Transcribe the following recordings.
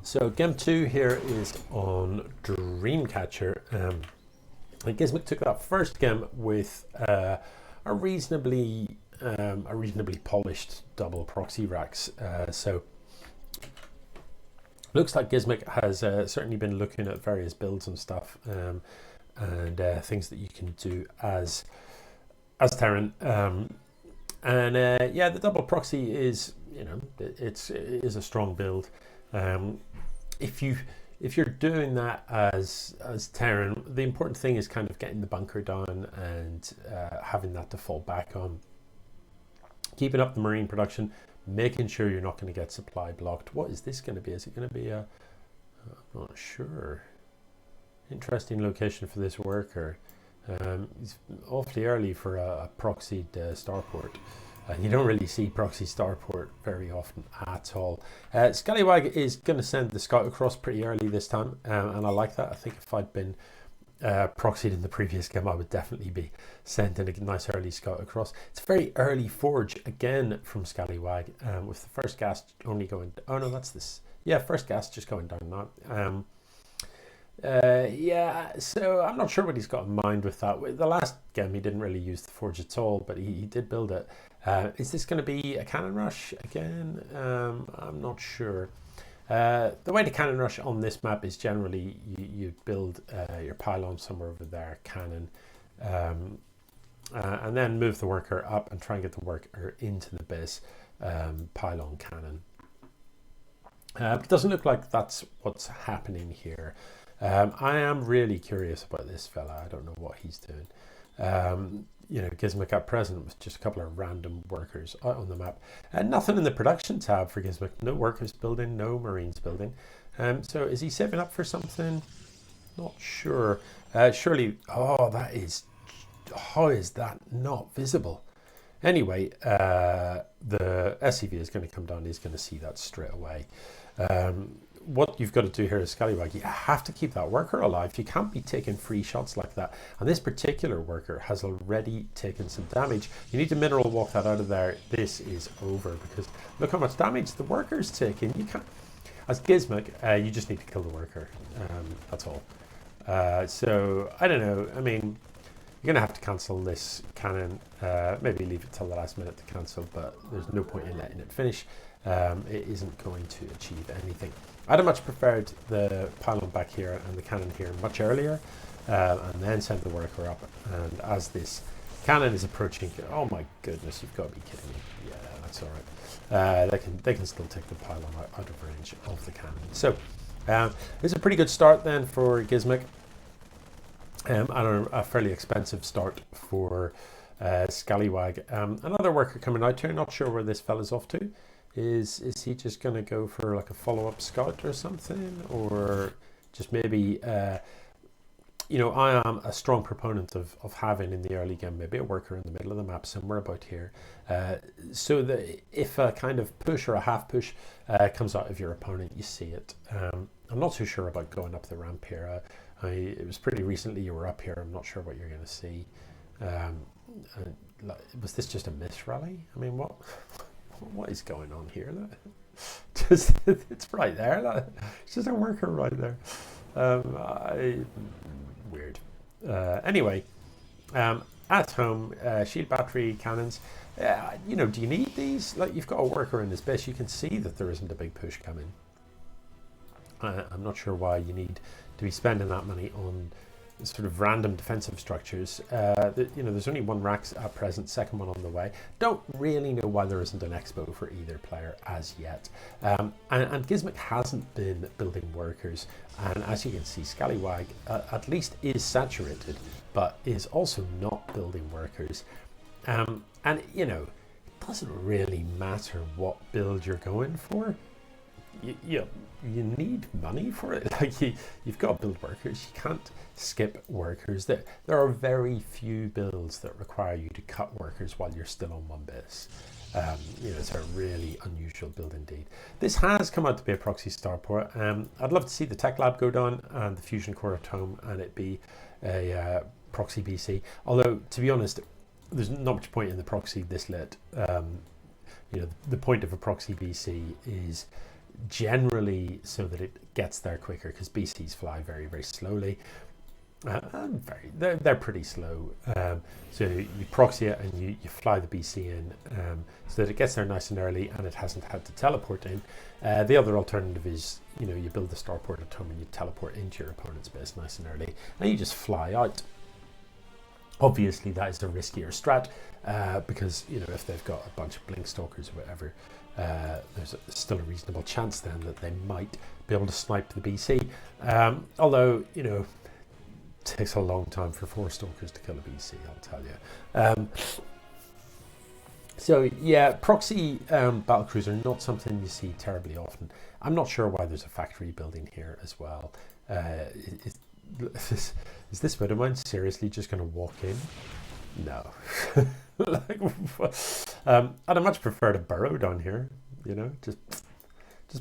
So game 2 here is on Dreamcatcher. And gzmq took that first game with a reasonably polished double proxy racks. So looks like gzmq has certainly been looking at various builds and stuff, and things that you can do as Terran. Yeah, the double proxy is, it is a strong build. If you're doing that as Terran, the important thing is kind of getting the bunker down and having that to fall back on, keeping up the marine production, making sure you're not going to get supply blocked. What is this going to be? Is it going to be a, I'm not sure, interesting location for this worker. It's awfully early for a proxied starport. You don't really see proxy starport very often at all. ScallyWag is going to send the scout across pretty early this time, and I like that. I think if I'd been proxied in the previous game, I would definitely be sending a nice early scout across. It's a very early forge again from ScallyWag, with the first gas only going, oh no, that's this. Yeah, first gas just going down now. Yeah, so I'm not sure what he's got in mind with that. The last game he didn't really use the forge at all, but he did build it. Is this going to be a cannon rush again? I'm not sure. The way to cannon rush on this map is generally you build your pylon somewhere over there, cannon, and then move the worker up and try and get the worker into the base, pylon cannon. But it doesn't look like that's what's happening here. I am really curious about this fella. I don't know what he's doing. gzmq at present with just a couple of random workers out on the map. Nothing in the production tab for gzmq. No workers building, no marines building. So is he saving up for something? Not sure. Surely, oh, how is that not visible? Anyway, the SCV is going to come down. He's going to see that straight away. What you've got to do here is ScallyWag, you have to keep that worker alive. You can't be taking free shots like that. And this particular worker has already taken some damage. You need to mineral walk that out of there. This is over, because look how much damage the worker's taking. You can't, as gzmq, you just need to kill the worker. That's all. So I don't know. I mean, you're going to have to cancel this cannon. Maybe leave it till the last minute to cancel, but there's no point in letting it finish. It isn't going to achieve anything. I'd have much preferred the pylon back here and the cannon here much earlier, and then send the worker up. And as this cannon is approaching, oh my goodness, you've got to be kidding me. Yeah, that's all right. They can still take the pylon out of range of the cannon. So it's a pretty good start then for gzmq, and a fairly expensive start for ScallyWag. Another worker coming out here, not sure where this fella's off to. Is he just going to go for like a follow-up scout or something, or just maybe I am a strong proponent of having in the early game maybe a worker in the middle of the map somewhere about here, so that if a kind of push or a half push comes out of your opponent, you see it. I'm not too sure about going up the ramp here. It was pretty recently you were up here. I'm not sure what you're going to see. Was this just a miss rally? I mean, what is going on here? It's right there. It's just a worker right there. Weird. Anyway, at home, shield battery cannons. Do you need these? Like, you've got a worker in this base. You can see that there isn't a big push coming. I'm not sure why you need to be spending that money on sort of random defensive structures. There's only one rack at present, second one on the way. Don't really know why there isn't an expo for either player as yet. And gzmq hasn't been building workers, and as you can see, ScallyWag at least is saturated, but is also not building workers. And it doesn't really matter what build you're going for. You need money for it. Like you've got to build workers. You can't skip workers. There are very few builds that require you to cut workers while you're still on one base. It's a really unusual build indeed. This has come out to be a proxy starport. I'd love to see the tech lab go down and the fusion core at home, and it be a proxy BC. Although, to be honest, there's not much point in the proxy this late. The point of a proxy BC is generally so that it gets there quicker, because BCs fly very, very slowly. They're pretty slow. So you proxy it and you fly the BC in so that it gets there nice and early and it hasn't had to teleport in. The other alternative is, you build the starport at home and you teleport into your opponent's base nice and early and you just fly out. Obviously that is a riskier strat because, if they've got a bunch of blink stalkers or whatever, there's still a reasonable chance then that they might be able to snipe the BC. Although, takes a long time for 4 stalkers to kill a BC, I'll tell you. So yeah, proxy battlecruisers are not something you see terribly often. I'm not sure why there's a factory building here as well. Is this bit of mine seriously just going to walk in? No. I'd much prefer to burrow down here, just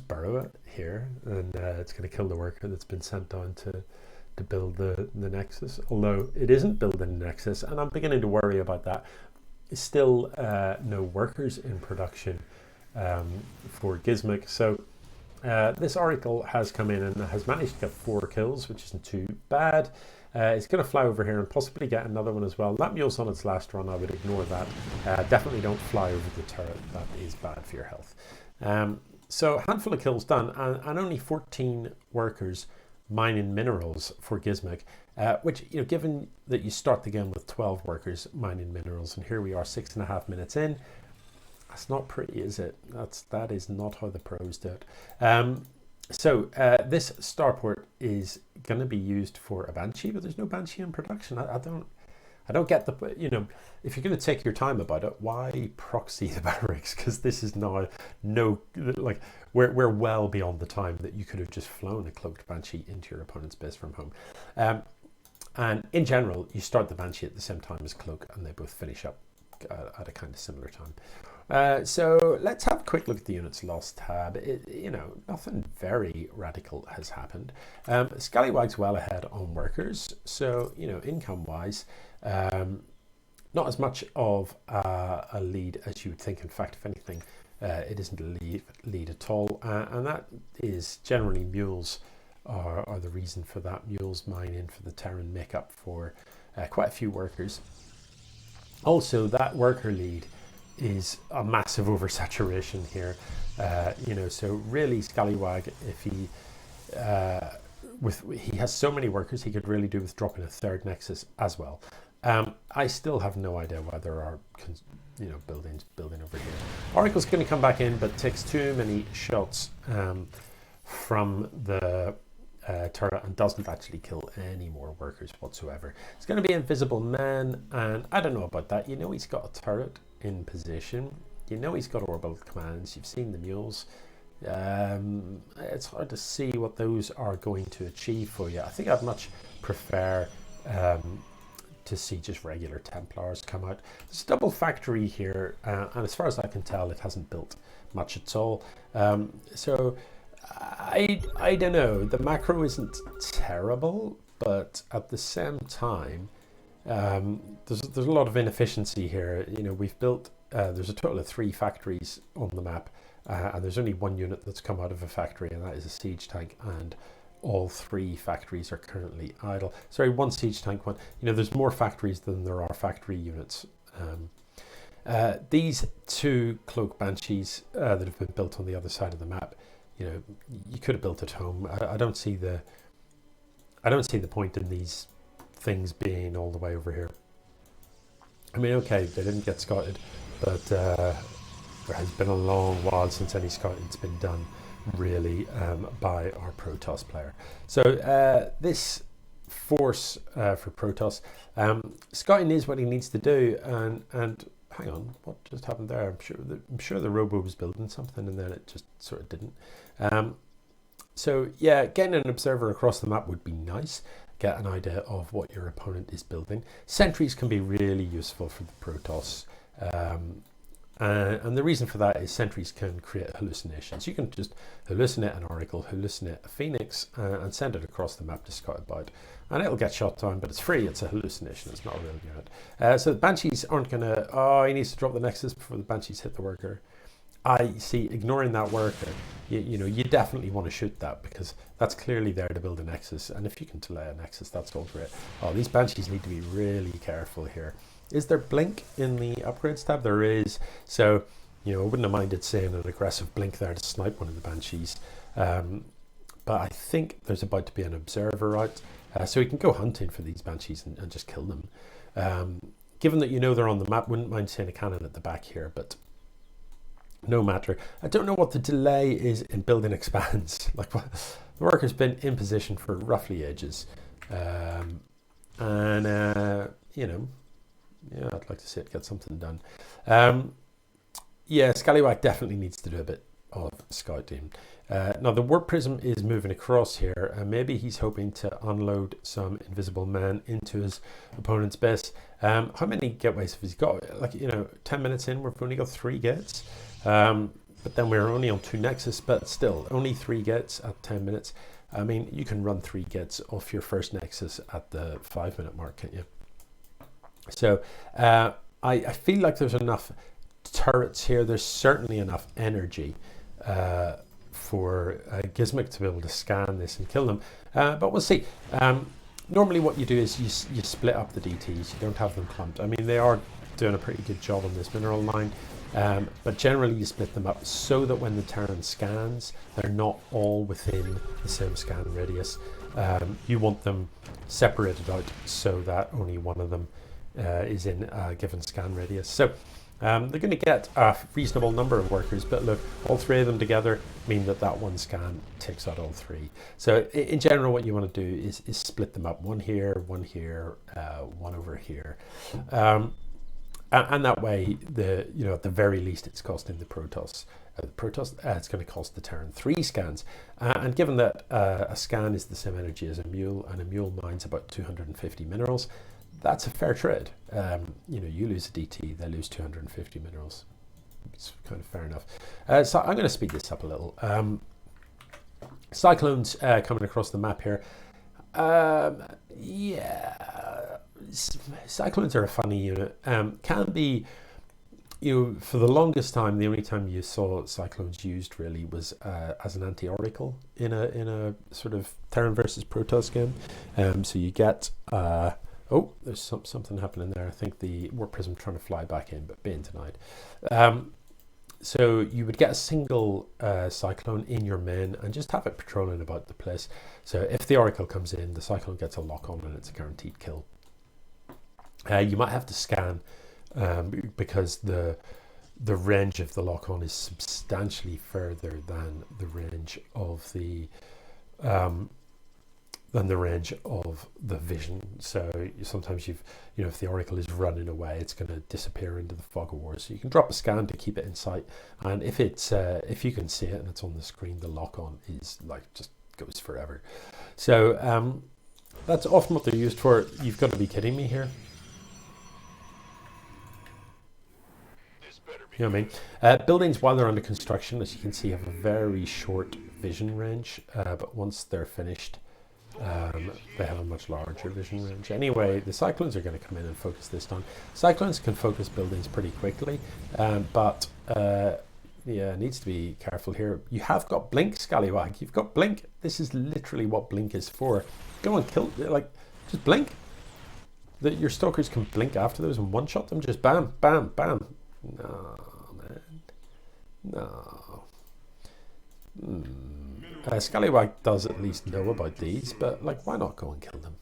burrow it here, and it's going to kill the worker that's been sent down to build the Nexus, although it isn't building the Nexus, and I'm beginning to worry about that. Still no workers in production for gzmq, so this Oracle has come in and has managed to get 4 kills, which isn't too bad. It's going to fly over here and possibly get another one as well. That mule's on its last run, I would ignore that. Definitely don't fly over the turret, that is bad for your health. So a handful of kills done, and only 14 workers mining minerals for gzmq, which, given that you start the game with 12 workers mining minerals, and here we are 6.5 minutes in, that's not pretty, is it? That is not how the pros do it. So this starport is going to be used for a Banshee, but there's no Banshee in production. I don't get the, if you're going to take your time about it, why proxy the barracks? Because this is now we're well beyond the time that you could have just flown a cloaked Banshee into your opponent's base from home. And in general, you start the Banshee at the same time as Cloak, and they both finish up at a kind of similar time. So let's have a quick look at the units lost tab. Nothing very radical has happened. ScallyWag's well ahead on workers, so income wise, not as much of a lead as you would think. In fact, if anything, it isn't a lead at all, and that is generally mules are the reason for that. Mules mine in for the Terran make up for quite a few workers. Also, that worker lead is a massive oversaturation here, so really ScallyWag, if he has so many workers, he could really do with dropping a 3rd Nexus as well. I still have no idea why there are buildings building over here. Oracle's going to come back in, but takes too many shots from the turret and doesn't actually kill any more workers whatsoever. It's going to be Invisible Man, and I don't know about that. He's got a turret in position. He's got orbital commands. You've seen the mules. It's hard to see what those are going to achieve for you. I think I'd much prefer to see just regular Templars come out. There's a double factory here, and as far as I can tell, it hasn't built much at all. So I don't know. The macro isn't terrible, but at the same time, there's a lot of inefficiency here. We've built, there's a total of 3 factories on the map, and there's only 1 unit that's come out of a factory, and that is a siege tank, and all 3 factories are currently idle. Sorry, 1 siege tank, 1. There's more factories than there are factory units. These 2 cloak Banshees that have been built on the other side of the map, you could have built at home. I don't see the point in these things being all the way over here. I mean, okay, they didn't get scouted, but there has been a long while since any scouting's been done, really, by our Protoss player. So this force for Protoss, scouting is what he needs to do, and hang on, what just happened there? I'm sure the robo was building something, and then it just sort of didn't. So yeah, getting an observer across the map would be nice. Get an idea of what your opponent is building. Sentries can be really useful for the Protoss. And the reason for that is sentries can create hallucinations. You can just hallucinate an Oracle, hallucinate a Phoenix, and send it across the map to scout about. And it'll get shot down, but it's free. It's a hallucination. It's not a real unit. So the Banshees aren't going to... Oh, he needs to drop the Nexus before the Banshees hit the worker. I see, ignoring that worker, you know, you definitely want to shoot that, because that's clearly there to build a nexus, and if you can delay a nexus, that's all great. Oh, these banshees need to be really careful here. Is there blink in the upgrades tab? There is. So, you know, I wouldn't have minded saying an aggressive blink there to snipe one of the banshees, but I think there's about to be an observer out, so we can go hunting for these banshees and just kill them. Given that you know they're on the map, wouldn't mind saying a cannon at the back here, but no matter. I don't know what the delay is in building expands. Like, the worker's been in position for roughly ages, and you know, yeah, I'd like to see it get something done. Yeah, ScallyWag definitely needs to do a bit of scouting. Now the warp prism is moving across here, and maybe he's hoping to unload some invisible men into his opponent's base. How many gateways have he got? Like, you know, 10 minutes in, we've only got 3 gates. But then we're only on 2 nexus, but still only 3 gates at 10 minutes. I mean, you can run 3 gates off your first nexus at the 5-minute mark, can't you? So I feel like there's enough turrets here. There's certainly enough energy for gzmq to be able to scan this and kill them, but we'll see. Normally what you do is you split up the DTs. You don't have them clumped. I mean, they are doing a pretty good job on this mineral line, but generally you split them up so that when the Terran scans, they're not all within the same scan radius. You want them separated out so that only one of them is in a given scan radius. So they're going to get a reasonable number of workers, but look, all 3 of them together mean that that one scan takes out all 3. So in general, what you want to do is split them up. 1 here, 1 here, 1 over here. And that way, you know, at the very least, it's costing the Protoss. It's going to cost the Terran 3 scans. And given that a scan is the same energy as a mule, and a mule mines about 250 minerals, that's a fair trade. You know, you lose a DT, they lose 250 minerals. It's kind of fair enough. So I'm going to speed this up a little. Cyclones coming across the map here. Yeah, cyclones are a funny unit. Can be, you know, for the longest time, the only time you saw cyclones used really was as an anti-oracle in a sort of Terran versus Protoss game. So you get oh, there's something happening there. I think the warp prism trying to fly back in, but being denied. So you would get a single cyclone in your main and just have it patrolling about the place. So if the oracle comes in, the cyclone gets a lock on and it's a guaranteed kill. You might have to scan because the range of the lock on is substantially further than the range of the vision. So sometimes you know, if the oracle is running away, it's going to disappear into the fog of war. So you can drop a scan to keep it in sight, and if it's if you can see it and it's on the screen, the lock on is like just goes forever. So that's often what they're used for. You've got to be kidding me here. You know what I mean? Buildings, while they're under construction, as you can see, have a very short vision range, but once they're finished, they have a much larger vision range. Anyway, the cyclones are going to come in and focus this down. Cyclones can focus buildings pretty quickly, but yeah, needs to be careful here. You have got blink, ScallyWag. You've got blink. This is literally what blink is for. Go and kill, like, just blink. Your stalkers can blink after those and one-shot them. Just bam, bam, bam. No, man. No. ScallyWag does at least know about these, but like, why not go and kill them?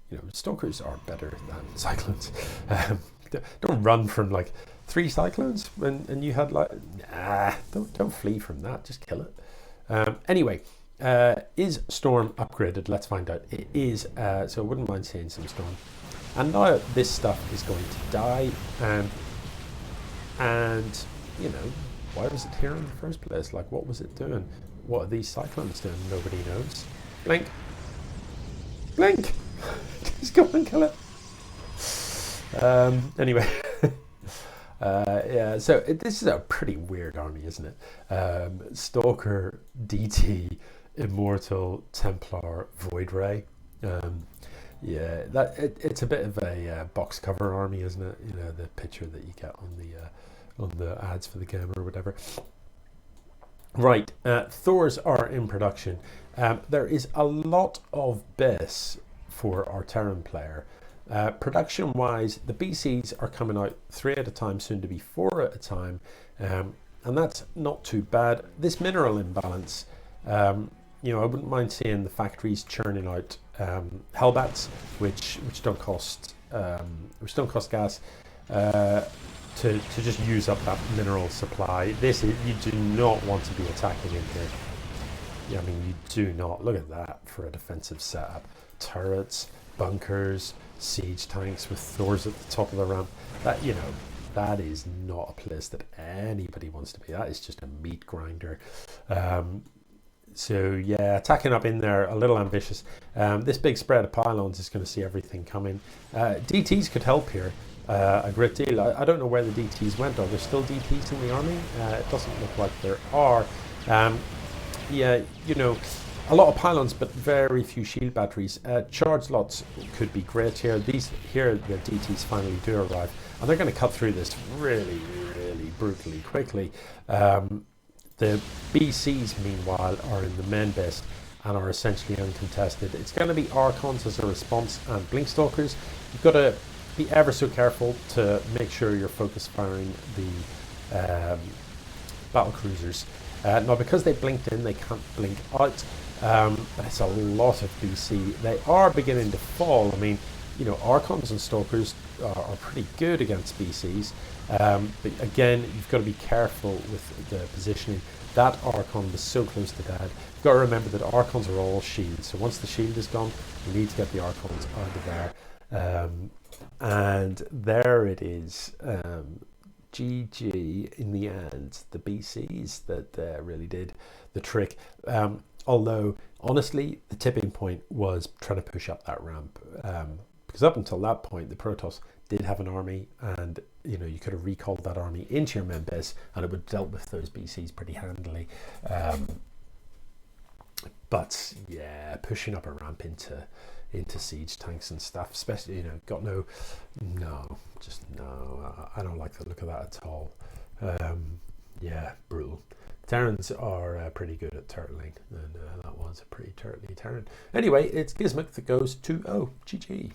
You know, stalkers are better than cyclones. Don't run from like 3 cyclones and you had like, nah, don't flee from that, just kill it. Anyway, is Storm upgraded? Let's find out. It is, so I wouldn't mind seeing some Storm. And now this stuff is going to die, and you know, why was it here in the first place? Like, what was it doing? What are these cyclones doing? Nobody knows. Blink! Blink! Just go and kill it. Anyway, yeah, so this is a pretty weird army, isn't it? Stalker, DT, Immortal, Templar, Void Ray. Yeah, it's a bit of a box cover army, isn't it? You know, the picture that you get on the ads for the game or whatever. Right, Thors are in production. There is a lot of BIS for our Terran player. Production wise, the BCs are coming out 3 at a time, soon to be 4 at a time, and that's not too bad. This mineral imbalance, you know, I wouldn't mind seeing the factories churning out Hellbats, which don't cost gas. To just use up that mineral supply. You do not want to be attacking in here. Yeah, I mean, you do not. Look at that for a defensive setup. Turrets, bunkers, siege tanks with Thors at the top of the ramp. That, you know, that is not a place that anybody wants to be. That is just a meat grinder. So yeah, attacking up in there, a little ambitious. This big spread of pylons is going to see everything coming. DTs could help here. A great deal. I don't know where the DTs went. Are there still DTs in the army? It doesn't look like there are. Yeah, you know, a lot of pylons, but very few shield batteries. Charge lots could be great here. Here, the DTs finally do arrive, and they're going to cut through this really, really brutally quickly. The BCs, meanwhile, are in the main base and are essentially uncontested. It's going to be Archons as a response and Blinkstalkers. You've got to be ever so careful to make sure you're focus firing the battle cruisers. Now, because they blinked in, they can't blink out. But it's a lot of BC. They are beginning to fall. I mean, you know, Archons and Stalkers are pretty good against BCs. But again, you've got to be careful with the positioning. That Archon was so close to dead. You've got to remember that Archons are all shields. So once the shield is gone, you need to get the Archons out of there. And there it is. GG in the end. The BCs that really did the trick. Although, honestly, the tipping point was trying to push up that ramp. Because up until that point, the Protoss did have an army, and you know, you could have recalled that army into your main base, and it would have dealt with those BCs pretty handily. But yeah, pushing up a ramp into siege tanks and stuff, especially, you know, got no, I don't like the look of that at all. Yeah, brutal. Terrans are pretty good at turtling, and that was a pretty turtly Terran. Anyway, it's gzmq that goes 2-0. GG.